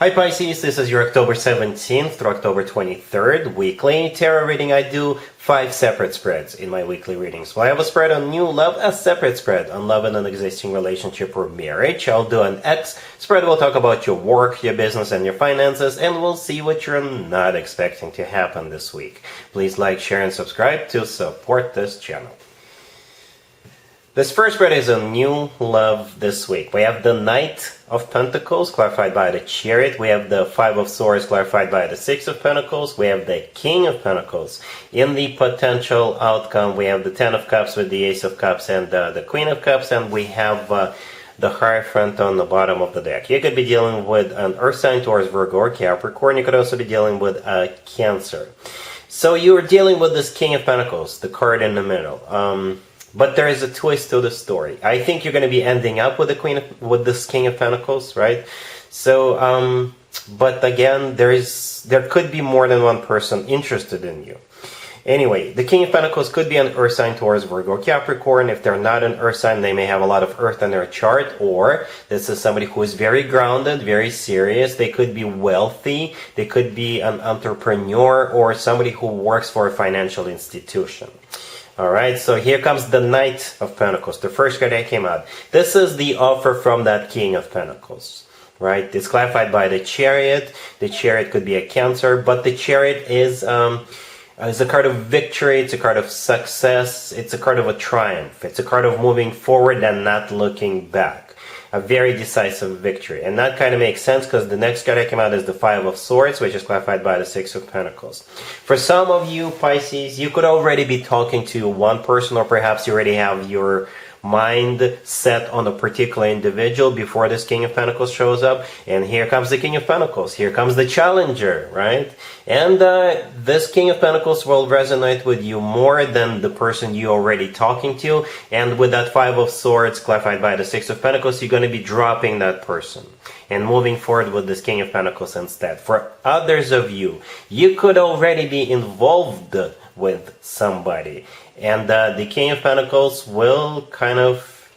Hi Pisces, this is your October 17th through October 23rd weekly tarot reading. I do 5 separate spreads in my weekly readings. So I have a spread on new love, a separate spread on love in an existing relationship or marriage. I'll do an X spread. We'll talk about your work, your business, and your finances, and we'll see what you're not expecting to happen this week. Please like, share, and subscribe to support this channel. This first spread is on new love this week. We have the Knight of Pentacles, clarified by the Chariot. We have the Five of Swords, clarified by the Six of Pentacles. We have the King of Pentacles. In the potential outcome, we have the Ten of Cups with the Ace of Cups and the Queen of Cups. And we have the Hierophant on the bottom of the deck. You could be dealing with an Earth sign, Taurus, Virgo, or Capricorn. You could also be dealing with a Cancer. So you're dealing with this King of Pentacles, the card in the middle. But there is a twist to the story. I think you're going to be ending up with with this King of Pentacles, right? So, but again, there could be more than one person interested in you. Anyway, the King of Pentacles could be an Earth sign, Taurus, Virgo, Capricorn. If they're not an Earth sign, they may have a lot of Earth in their chart. Or this is somebody who is very grounded, very serious. They could be wealthy. They could be an entrepreneur or somebody who works for a financial institution. Alright, so here comes the Knight of Pentacles, the first card that came out. This is the offer from that King of Pentacles, right? It's clarified by the Chariot. The Chariot could be a Cancer, but the Chariot is a card of victory, it's a card of success, it's a card of a triumph. It's a card of moving forward and not looking back. A very decisive victory. And that kind of makes sense because the next card that came out is the Five of Swords, which is clarified by the Six of Pentacles. For some of you, Pisces, you could already be talking to one person, or perhaps you already have your mind set on a particular individual before this King of Pentacles shows up. And here comes the King of Pentacles. Here comes the challenger, right? And this King of Pentacles will resonate with you more than the person you're already talking to. And with that Five of Swords clarified by the Six of Pentacles, you're going to be dropping that person and moving forward with this King of Pentacles instead. For others of you, you could already be involved with somebody. And the King of Pentacles will kind of,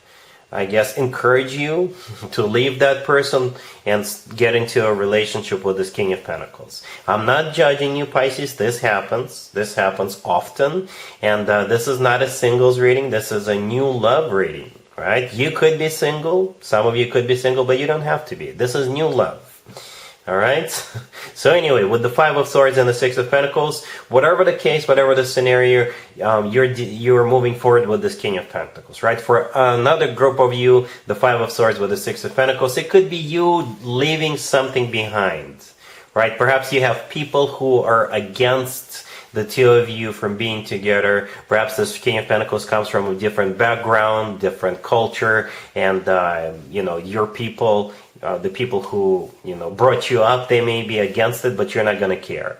I guess, encourage you to leave that person and get into a relationship with this King of Pentacles. I'm not judging you, Pisces. This happens. This happens often. And this is not a singles reading. This is a new love reading, right? You could be single. Some of you could be single, but you don't have to be. This is new love. Alright, so anyway, with the Five of Swords and the Six of Pentacles, whatever the case, whatever the scenario, you're moving forward with this King of Pentacles, right? For another group of you, the Five of Swords with the Six of Pentacles, it could be you leaving something behind, right? Perhaps you have people who are against the two of you from being together. Perhaps this King of Pentacles comes from a different background, different culture, and your people, the people who brought you up, they may be against it, but you're not going to care.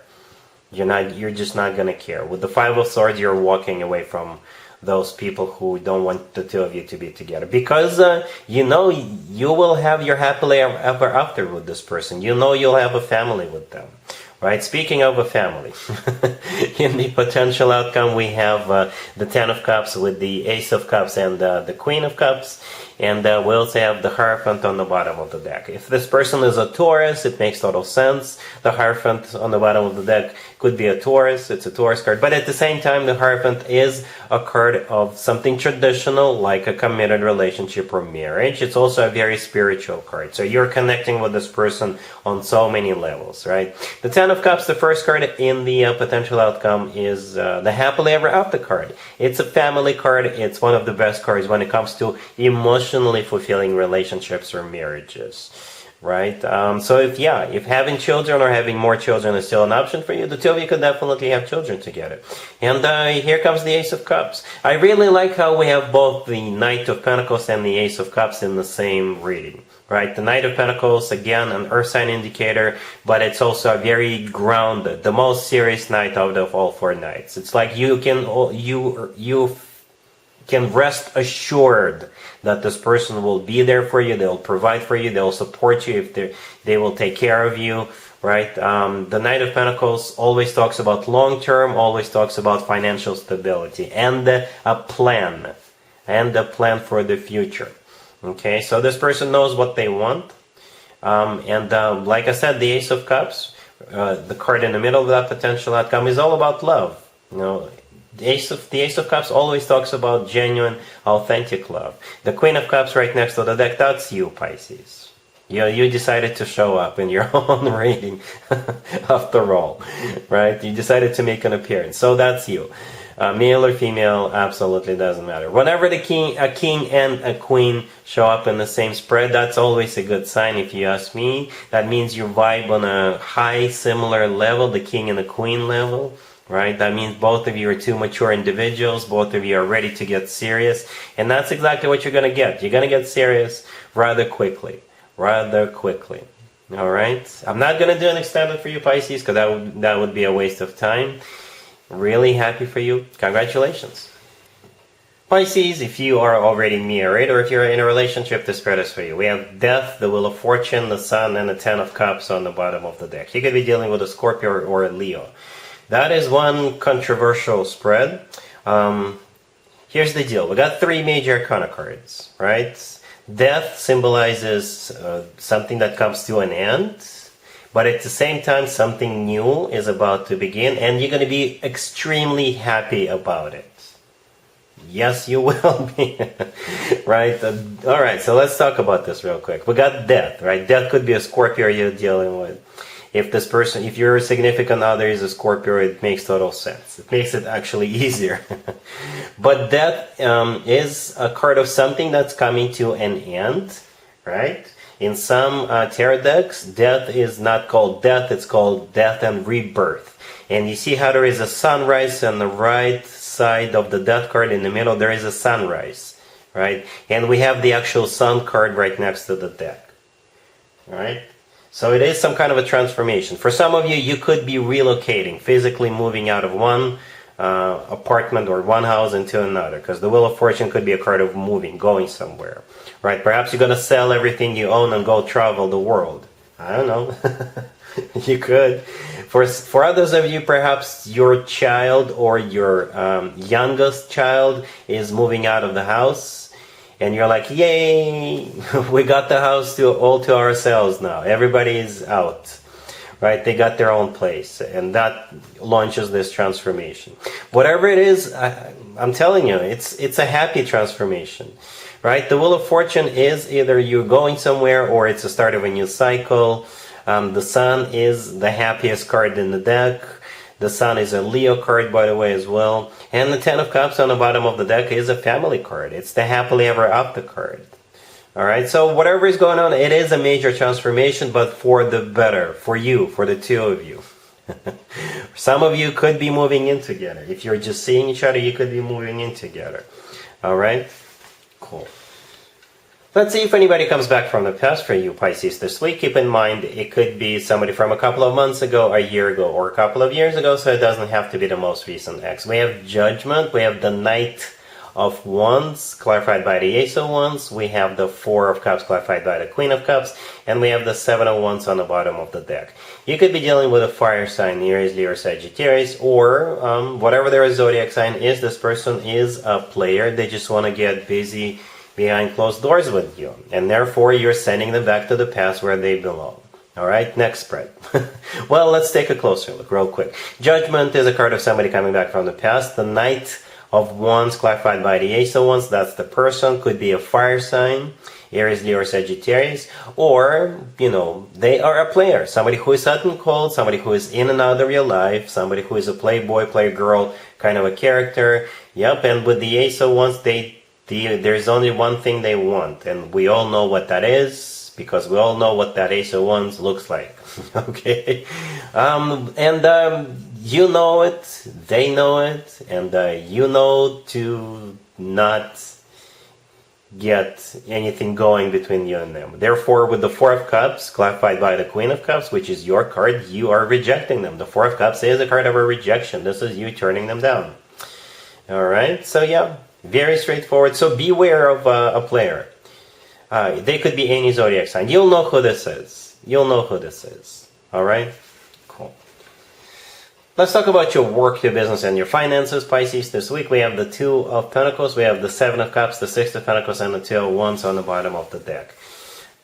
You're just not going to care. With the Five of Swords, you're walking away from those people who don't want the two of you to be together, because you will have your happily ever after with this person. You'll have a family with them. Right, speaking of a family, in the potential outcome, we have the Ten of Cups with the Ace of Cups and the Queen of Cups. And we also have the Hierophant on the bottom of the deck. If this person is a Taurus, it makes total sense. The Hierophant on the bottom of the deck could be a Taurus. It's a Taurus card. But at the same time, the Hierophant is a card of something traditional, like a committed relationship or marriage. It's also a very spiritual card. So you're connecting with this person on so many levels, right? The Ten of Cups, the first card in the potential outcome, is the Happily Ever After card. It's a family card. It's one of the best cards when it comes to emotionally fulfilling relationships or marriages, right? So if having children or having more children is still an option for you, the two of you could definitely have children together. And here comes the Ace of Cups. I really like how we have both the Knight of Pentacles and the Ace of Cups in the same reading. Right, the Knight of Pentacles, again, an Earth sign indicator, but it's also a very grounded, the most serious knight out of all 4 knights. It's like you can rest assured that this person will be there for you, they'll provide for you, they'll support you, if they will take care of you, right? The Knight of Pentacles always talks about long term, always talks about financial stability, and a plan for the future. Okay, so this person knows what they want. Like I said, the Ace of Cups, the card in the middle of that potential outcome, is all about love. You know, the Ace of Cups always talks about genuine, authentic love. The Queen of Cups right next to the deck, that's you, Pisces. You decided to show up in your own reading after all, right? You decided to make an appearance, so that's you. Male or female, absolutely doesn't matter. Whenever a king and a queen show up in the same spread, that's always a good sign if you ask me. That means you vibe on a high, similar level, the king and the queen level, right? That means both of you are two mature individuals, both of you are ready to get serious, and that's exactly what you're going to get. You're going to get serious rather quickly. All right? I'm not going to do an extended for you, Pisces, because that would be a waste of time. Really happy for you. Congratulations. Pisces, if you are already married or if you're in a relationship, this spread is for you. We have Death, the Wheel of Fortune, the Sun, and the Ten of Cups on the bottom of the deck. You could be dealing with a Scorpio or a Leo. That is one controversial spread. Here's the deal. We got three major arcana cards, right? Death symbolizes something that comes to an end, but at the same time, something new is about to begin, and you're going to be extremely happy about it. Yes, you will be. Right? All right, so let's talk about this real quick. We got Death, right? Death could be a Scorpio you're dealing with. If your significant other is a Scorpio, it makes total sense. It makes it actually easier. But Death is a card of something that's coming to an end, right? In some tarot decks, Death is not called Death, it's called Death and Rebirth. And you see how there is a sunrise on the right side of the Death card, in the middle there is a sunrise, right? And we have the actual Sun card right next to the deck, right? So it is some kind of a transformation. For some of you, you could be relocating, physically moving out of one apartment or one house into another, because the Wheel of Fortune could be a card of moving, going somewhere, right? Perhaps you're going to sell everything you own and go travel the world. I don't know. You could. For others of you, perhaps your child or your youngest child is moving out of the house. And you're like, yay, we got the house all to ourselves now. Everybody's out, right? They got their own place. And that launches this transformation. Whatever it is, I'm telling you, it's a happy transformation, right? The Wheel of Fortune is either you're going somewhere or it's the start of a new cycle. The Sun is the happiest card in the deck. The Sun is a Leo card, by the way, as well. And the Ten of Cups on the bottom of the deck is a family card. It's the happily ever after card. All right, so whatever is going on, it is a major transformation, but for the better, for you, for the two of you. Some of you could be moving in together. If you're just seeing each other, you could be moving in together. All right, cool. Let's see if anybody comes back from the past for you, Pisces, this week. Keep in mind, it could be somebody from a couple of months ago, a year ago, or a couple of years ago, so it doesn't have to be the most recent ex. We have Judgment, we have the Knight of Wands, clarified by the Ace of Wands, we have the Four of Cups, clarified by the Queen of Cups, and we have the Seven of Wands on the bottom of the deck. You could be dealing with a fire sign, Aries, Leo, or Sagittarius, or whatever their zodiac sign is, this person is a player. They just want to get busy behind closed doors with you, and therefore you're sending them back to the past where they belong. All right, next spread. Well, let's take a closer look real quick. Judgment is a card of somebody coming back from the past. The Knight of Wands, clarified by the Ace of Wands, that's the person. Could be a fire sign, Aries, Leo, or Sagittarius, or, you know, they are a player. Somebody who is hot and cold, somebody who is in and out of your life, somebody who is a playboy, playgirl kind of a character. Yep, and with the Ace of Wands, there's only one thing they want, and we all know what that is, because we all know what that Ace of Wands looks like. Okay? You know it, they know it, and you know to not get anything going between you and them. Therefore, with the Four of Cups, clarified by the Queen of Cups, which is your card, you are rejecting them. The Four of Cups is a card of a rejection. This is you turning them down. Alright, so yeah. Very straightforward. So beware of a player. They could be any zodiac sign. You'll know who this is. You'll know who this is. All right? Cool. Let's talk about your work, your business, and your finances, Pisces. This week we have the Two of Pentacles, we have the Seven of Cups, the Six of Pentacles, and the Two of Wands on the bottom of the deck.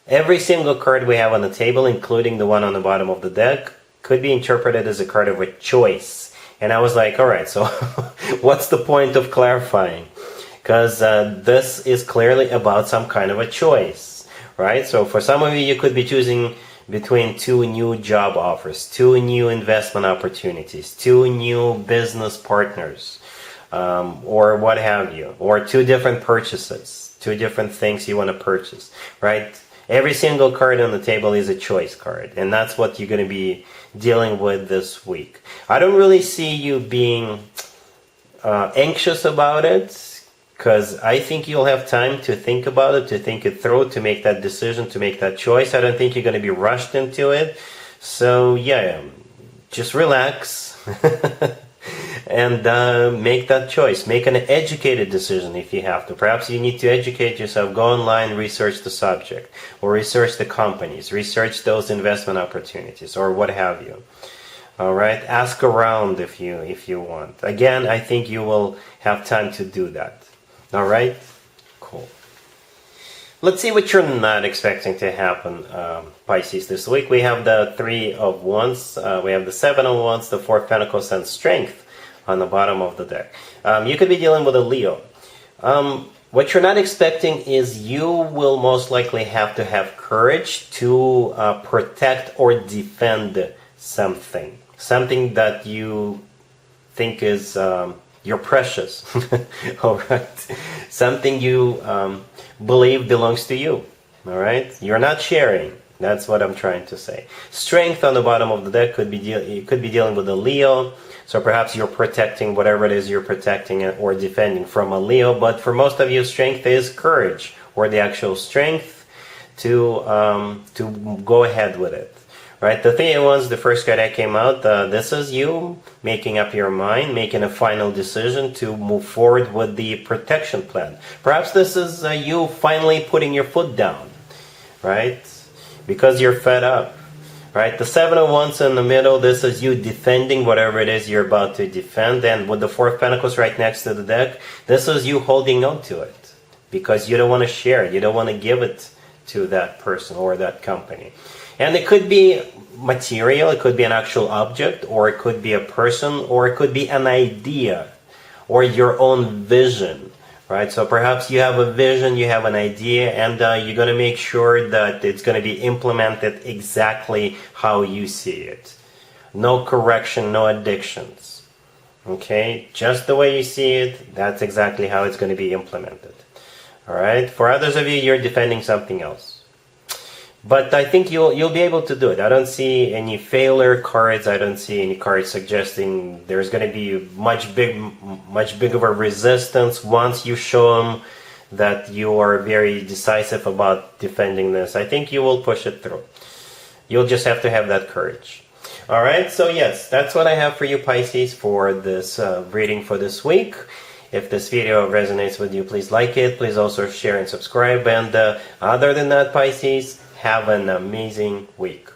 Every single card we have on the table, including the one on the bottom of the deck, could be interpreted as a card of a choice. And I was like, all right, so what's the point of clarifying? Because this is clearly about some kind of a choice, right? So for some of you, you could be choosing between two new job offers, two new investment opportunities, two new business partners, or what have you, or two different purchases, two different things you want to purchase, right? Every single card on the table is a choice card, and that's what you're going to be dealing with this week. I don't really see you being anxious about it, because I think you'll have time to think about it, to think it through, to make that decision, to make that choice. I don't think you're going to be rushed into it. So yeah, just relax and make that choice. Make an educated decision if you have to. Perhaps you need to educate yourself. Go online, research the subject, or research the companies, research those investment opportunities, or what have you. All right, ask around if you want. Again, I think you will have time to do that. All right, cool. Let's see what you're not expecting to happen, Pisces, this week. We have the Three of Wands, we have the Seven of Wands, the Four of Pentacles, and Strength on the bottom of the deck. You could be dealing with a Leo. What you're not expecting is you will most likely have to have courage to protect or defend something. Something that you think is you're precious. All right, something you believe belongs to you. All right, you're not sharing. That's what I'm trying to say. Strength on the bottom of the deck could be you could be dealing with a Leo. So perhaps you're protecting whatever it is you're protecting or defending from a Leo. But for most of you, strength is courage, or the actual strength to go ahead with it. Right, the Three of Wands, the first card that came out, this is you making up your mind, making a final decision to move forward with the protection plan. Perhaps this is you finally putting your foot down, right? Because you're fed up, right? The Seven of Wands in the middle, this is you defending whatever it is you're about to defend. And with the Four of Pentacles right next to the deck, this is you holding on to it because you don't want to share it. You don't want to give it to that person or that company. And it could be material, it could be an actual object, or it could be a person, or it could be an idea, or your own vision, right? So perhaps you have a vision, you have an idea, and you're going to make sure that it's going to be implemented exactly how you see it. No correction, no addictions. Okay? Just the way you see it, that's exactly how it's going to be implemented. All right? For others of you, you're defending something else. But I think you'll be able to do it. I don't see any failure cards. I don't see any cards suggesting there's going to be much big of a resistance once you show them that you are very decisive about defending this. I think you will push it through. You'll just have to have that courage. All right. So yes, that's what I have for you, Pisces, for this reading for this week. If this video resonates with you, please like it. Please also share and subscribe. And other than that, Pisces, have an amazing week.